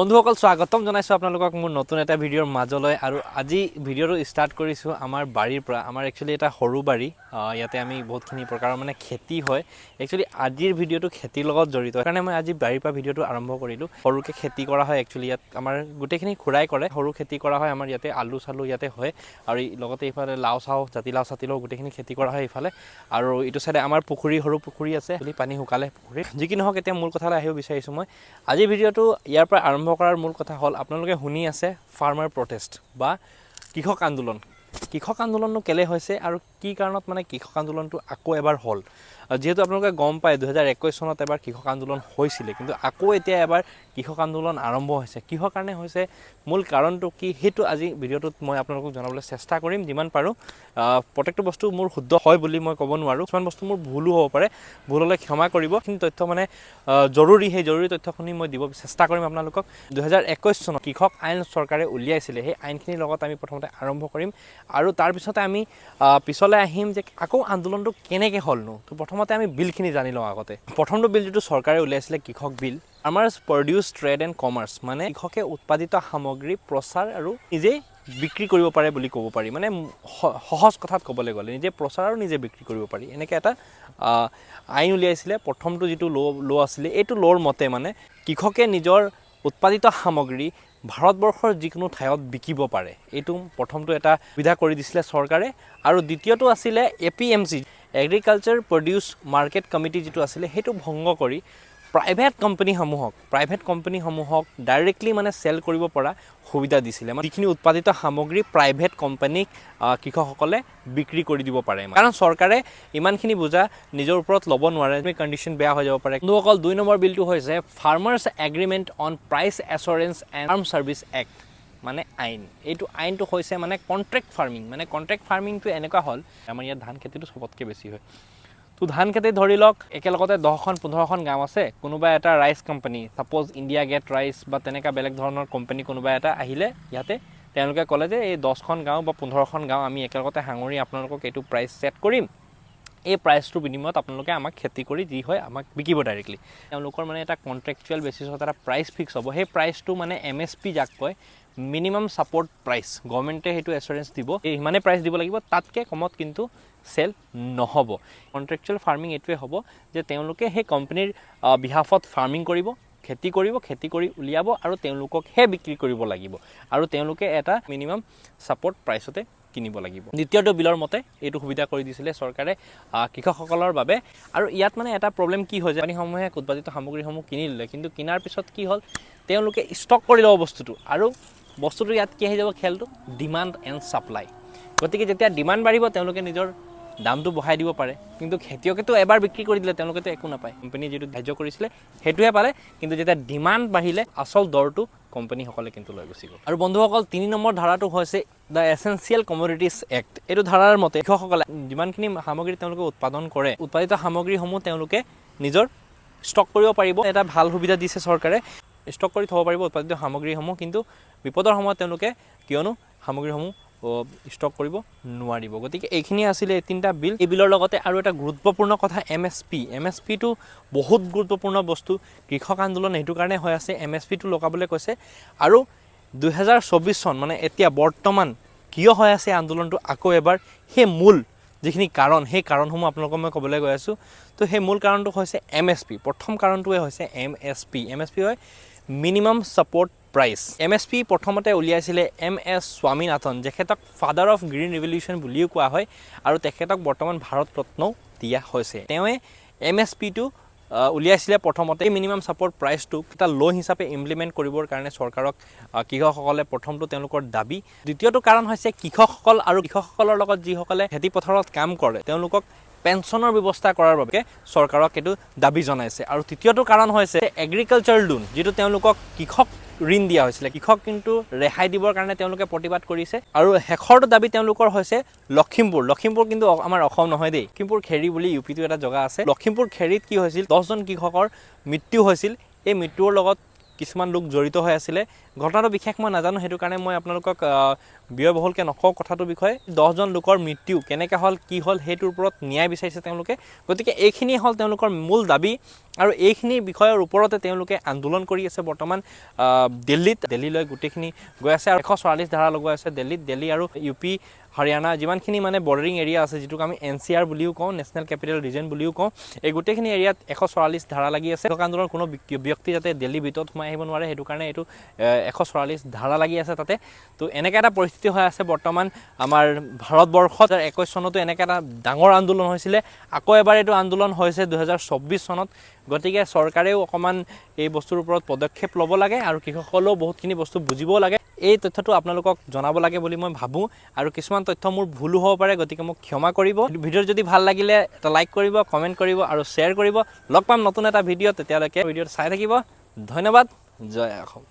বন্ধুসকল স্বাগতম জনাইছো আপোনালোকক মোৰ নতুন এটা ভিডিঅ'ৰ মাজলৈ আৰু আজি ভিডিঅ'টো ষ্টাৰ্ট কৰিছো আমাৰ বাৰীৰ পৰা আমাৰ একচুয়ালি এটা সৰু বাৰী ইয়াতে আমি বহুতখিনি প্ৰকাৰৰ মানে খেতি হয় একচুয়ালি আজিৰ ভিডিঅ'টো খেতিৰ লগত জড়িত কাৰণে মই আজি বাৰীৰ পৰা ভিডিঅ'টো আৰম্ভ কৰিলো সৰুকে খেতি কৰা হয় একচুয়ালি ইয়াত আমাৰ গুটেখিনি খুৰাই কৰে সৰু খেতি কৰা হয় আমাৰ ইয়াতে আলু চালু ইয়াতে হয় আৰু লগতে ইফালে লাও চাও জাতিলাও গুটেখিনি খেতি কৰা হয় ইফালে আৰু ইটো সাইডে আমাৰ পুখুৰী সৰু পুখুৰী আছে পানী শুকালে পুখুৰী যি কি নহওক এতিয়া মূল কথালৈ আহিব বিচাৰিছো মই আজি ভিডিঅ'টো ইয়াৰ পৰা আৰম্ভ কৰাৰ মূল কথা হল আপোনালোকে শুনি আছে ফাৰ্মাৰ প্ৰটেষ্ট বা কৃষক আন্দোলনটো কেলে হৈছে আৰু কি কাৰণত মানে কৃষক আন্দোলনটো আকৌ এবাৰ হল যেহেতু আপোনালোকে গম পায় 2021 চনত এবাৰ কৃষক আন্দোলন হৈছিল কিন্তু আকৌ এতিয়া এবাৰ কৃষক আন্দোলন আৰম্ভ হৈছে কিহৰ কাৰণে হৈছে মূল কাৰণটো কি হেতু আজি ভিডিঅ'টোত মই আপোনালোকক জনাবলৈ চেষ্টা কৰিম যিমান পাৰো প্ৰত্যেকটো বস্তু মোৰ শুদ্ধ হয় বুলি মই ক'ব নোৱাৰো কিছুমান বস্তু মোৰ ভুলো হ'ব পাৰে ভুল হ'লে ক্ষমা কৰিব কিন্তু তথ্য মানে জৰুৰী তথ্যখিনি মই দিব চেষ্টা কৰিম আপোনালোকক 2021 চনত কৃষক আইন চৰকাৰে উলিয়াইছিল সেই আইনখিনিৰ লগত আমি প্ৰথমতে আৰম্ভ কৰিম আৰু তাৰ পিছতে আমি পিছলৈ আহিম যে আকৌ আন্দোলনটো কেনেকৈ হলনো তো প্ৰথমতে আমি বিলখিনি জানি লওঁ আগতে প্ৰথমটো বিল যেটো চৰকাৰে উলিয়াইছিলে কৃষক bill farmers produce trade and commerce মানে কৃষকে উৎপাদিত সামগ্ৰী প্ৰচাৰ আৰু নিজে বিক্ৰী কৰিব পাৰে বুলি ক'ব পাৰি মানে সহজ কথাত ক'বলৈ গ'লে নিজে প্ৰচাৰ আৰু নিজে বিক্ৰী কৰিব পাৰি এনেকৈ এটা আইন উলিয়াইছিলে প্ৰথমটো যেটো ল আছিলে এইটো ল'ৰ মতে মানে কৃষকে নিজৰ উৎপাদিত সামগ্ৰী ভাৰতবৰ্ষৰ যিকোনো ঠাইত বিকিব পাৰে এইটো প্ৰথমটো এটা সুবিধা কৰি দিছিলে চৰকাৰে আৰু দ্বিতীয়টো আছিলে APMC agriculture produce market committee যেটো আছিলে হেতু ভংগ কৰি প্ৰাইভেট কোম্পানীসমূহক ডাইৰেক্টলি মানে সেল কৰিব পৰা সুবিধা দিছিলে মানে যিখিনি উৎপাদিত সামগ্ৰী প্ৰাইভেট কোম্পানীক কৃষকসকলে বিক্ৰী কৰি দিব পাৰে কাৰণ চৰকাৰে ইমানখিনি বুজা নিজৰ ওপৰত ল'ব নোৱাৰে কন্ডিশন বেয়া হৈ যাব পাৰে কিন্তু অকল 2 নম্বৰ বিলটো হৈছে farmers agreement on price assurance and farm service act মানে আইন এইটো আইনটো হৈছে মানে কন্ট্ৰাক্ট ফাৰ্মিংটো এনেকুৱা হল আমাৰ ইয়াত ধান খেতিটো সবতকৈ বেছি হয় তো ধান খেতি ধৰি লওক একেলগতে 10খন 15খন গাঁও আছে কোনোবা এটা rice company suppose India get rice বা তেনেকা বেলেগ ধৰণৰ কোম্পানী কোনোবা এটা আহিলে ইয়াতে তেওঁলোকে ক'লে যে এই 10খন গাঁও বা 15খন গাঁও আমি একেলগতে হাঙৰি আপোনালোকক এইটো প্ৰাইচ সেট কৰিম এই প্ৰাইচটোৰ বিনিময়ত আপোনালোকে আমাক খেতি কৰি যি হয় আমাক বিকিব ডাইৰেক্টলি তেওঁলোকৰ মানে এটা কন্ট্ৰাকচুৱেল বেচিছত এটা প্ৰাইচ ফিক্স হ'ব সেই প্ৰাইচটো মানে MSP যাক কয় মিনিমাম সাপোৰ্ট প্ৰাইচ গভৰ্নমেণ্টে হেতু এছুৰেন্স দিব এই মানে প্ৰাইচ দিব লাগিব তাতকে কমত কিন্তু সেল নহব কন্ট্ৰাকচুৱেল ফাৰ্মিং এটোৱে হ'ব যে তেওঁলোকে সেই কোম্পানীৰ বিহাফত ফাৰ্মিং কৰিব খেতি কৰি উলিয়াব আৰু তেওঁলোকক হে বিক্ৰী কৰিব লাগিব আৰু তেওঁলোকে এটা মিনিমাম সাপোৰ্ট প্ৰাইচতে কিনিব লাগিব দ্বিতীয়টো বিলৰ মতে এইটো সুবিধা কৰি দিছিলে চৰকাৰে কৃষকসকলৰ বাবে আৰু ইয়াত মানে এটা প্ৰবলেম কি হয় যে কোম্পানীসমূহে উৎপাদিত সামগ্ৰীসমূহ কিনি ললে কিন্তু কিনাৰ পিছত কি হ'ল তেওঁলোকে ষ্টক কৰি লব বস্তুটো আৰু বস্তুটো ইয়াত কি আহি যাব খেলটো ডিমান্ড এণ্ড সাপ্লাই গতিকে যেতিয়া ডিমান্ড বাঢ়িব তেওঁলোকে নিজৰ দামটো বঢ়াই দিব পাৰে কিন্তু খেতিয়কেতো এবাৰ বিক্ৰী কৰি দিলে তেওঁলোকেতো একো নাপায় কোম্পানী যেটো ধাৰ্য কৰিছিলে হেতুহে পালে কিন্তু যেতিয়া ডিমান্ড বাঢ়িলে আসল দৰটো কোম্পানীসকলে কিন্তু লৈ গুচি গ'ল আৰু বন্ধুসকল 3 নম্বৰ ধাৰাটো হৈছে দা এসেনশিয়াল কমোডিটিজ এক্ট এইটো ধাৰাৰ মতে কৃষকসকলে যিমানখিনি সামগ্ৰী তেওঁলোকে উৎপাদন কৰে উৎপাদিত সামগ্ৰীসমূহ তেওঁলোকে নিজৰ ষ্টক কৰিব পাৰিব এটা ভাল সুবিধা দিছে চৰকাৰে ষ্টক কৰি থব পাৰিব উৎপাদিত সামগ্ৰীসমূহ কিন্তু বিপদৰ সময়ত তেওঁলোকে কিয়নো সামগ্ৰীসমূহ ষ্টক কৰিব নোৱাৰিব গতিকে এইখিনি আছিল এই তিনটা বিল এই বিলৰ লগতে আৰু এটা গুৰুত্বপূৰ্ণ কথা MSP টো বহুত গুৰুত্বপূৰ্ণ বস্তু কৃষক আন্দোলন হেতু কাৰণে হৈ আছে MSP টো লগাবলৈ কৈছে আৰু 2024 চন মানে এতিয়া বৰ্তমান কিয় হৈ আছে আন্দোলনটো আকৌ এবাৰ হে মূল যিখিনি কাৰণ সেই কাৰণসমূহ আপোনালোকক মই ক'বলৈ গৈ আছো তো সেই মূল কাৰণটো হৈছে MSP প্ৰথম কাৰণটোৱে হৈছে MSP হয় মিনিমাম সাপোৰ্ট প্ৰাইচ MSP প্ৰথমতে উলিয়াইছিলে MS স্বামীনাথন যেখেতক ফাদাৰ অফ গ্ৰীণ ৰিভলিউচন বুলিও কোৱা হয় আৰু তেখেতক বৰ্তমান ভাৰত ৰত্নও দিয়া হৈছে তেওঁৱে MSP টো উলিয়াইছিলে প্ৰথমতে মিনিমাম সাপোৰ্ট প্ৰাইচটো এটা ল হিচাপে ইমপ্লিমেন্ট কৰিবৰ কাৰণে চৰকাৰক কৃষকসকলে প্ৰথমটো তেওঁলোকৰ দাবী দ্বিতীয়টো কাৰণ হৈছে কৃষকসকল আৰু কৃষকসকলৰ লগত যিসকলে খেতি পথাৰত কাম কৰে তেওঁলোকক পেনশনৰ ব্যৱস্থা কৰাৰ বাবে চৰকাৰক এটো দাবী জনাইছে আৰু তৃতীয়টো কাৰণ হৈছে এগ্ৰিকালচাৰ লোন যেটো তেওঁলোকক কৃষক ঋণ দিয়া হৈছিল কৃষক কিন্তু ৰেহাই দিবৰ কাৰণে তেওঁলোকে প্ৰতিবাদ কৰিছে আৰু হেখৰটো দাবী তেওঁলোকৰ হৈছে লখিমপুৰ কিন্তু আমাৰ অসম নহয় দেই লখিমপুৰ খেৰি বুলি ইউপি টো এটা জগা আছে লখিমপুৰ খেৰিত কি হৈছিল 10 জন কৃষকৰ মৃত্যু হৈছিল এই মৃত্যুৰ লগত কিছুমান লোক জড়িত হৈ আছিলে ঘটনাটো বিশেষ মই নাজানো সেইটো কাৰণে মই আপোনালোকক ব্যয়বহুলকৈ নকওঁ কথাটোৰ বিষয়ে 10জন লোকৰ মৃত্যু কেনেকৈ হ'ল কি হ'ল সেইটোৰ ওপৰত ন্যায় বিচাৰিছে তেওঁলোকে গতিকে এইখিনি হ'ল তেওঁলোকৰ মূল দাবী আৰু এইখিনি বিষয়ৰ ওপৰতে তেওঁলোকে আন্দোলন কৰি আছে বৰ্তমান দিল্লীলৈ গোটেইখিনি গৈ আছে আৰু 144 ধাৰা লগোৱা আছে দিল্লী আৰু ইউপি হৰিয়ানা যিমানখিনি মানে বৰ্ডাৰিং এৰিয়া আছে যিটোক আমি NCR বুলিও কওঁ নেশ্যনেল কেপিটেল ৰিজন বুলিও কওঁ এই গোটেইখিনি এৰিয়াত 144 ধাৰা লাগি আছে আন্দোলন কোনো ব্যক্তি যাতে দিল্লীৰ ভিতৰত সোমাই আহিব নোৱাৰে সেইটো কাৰণে এইটো 144 ধাৰা লাগি আছে তাতে তো এনেকৈ এটা পৰিস্থিতি হৈ আছে বৰ্তমান আমাৰ ভাৰতবৰ্ষত 2021 চনতো এনেকৈ এটা ডাঙৰ আন্দোলন হৈছিলে আকৌ এবাৰ এইটো আন্দোলন হৈছে 2024 চনত গতিকে চৰকাৰেও অকমান এই বস্তুৰ ওপৰত পদক্ষেপ ল'ব লাগে আৰু কৃষকসকলেও বহুতখিনি বস্তু বুজিব লাগে এই তথ্যটো আপোনালোকক জনাব লাগে বুলি মই ভাবোঁ আৰু কিছুমান তথ্য মোৰ ভুলো হ'ব পাৰে গতিকে মোক ক্ষমা কৰিব ভিডিঅ' যদি ভাল লাগিলে এটা লাইক কৰিব কমেণ্ট কৰিব আৰু শ্বেয়াৰ কৰিব লগ পাম নতুন এটা ভিডিঅ' তেতিয়ালৈকে ভিডিঅ'টো চাই থাকিব ধন্যবাদ জয় অসম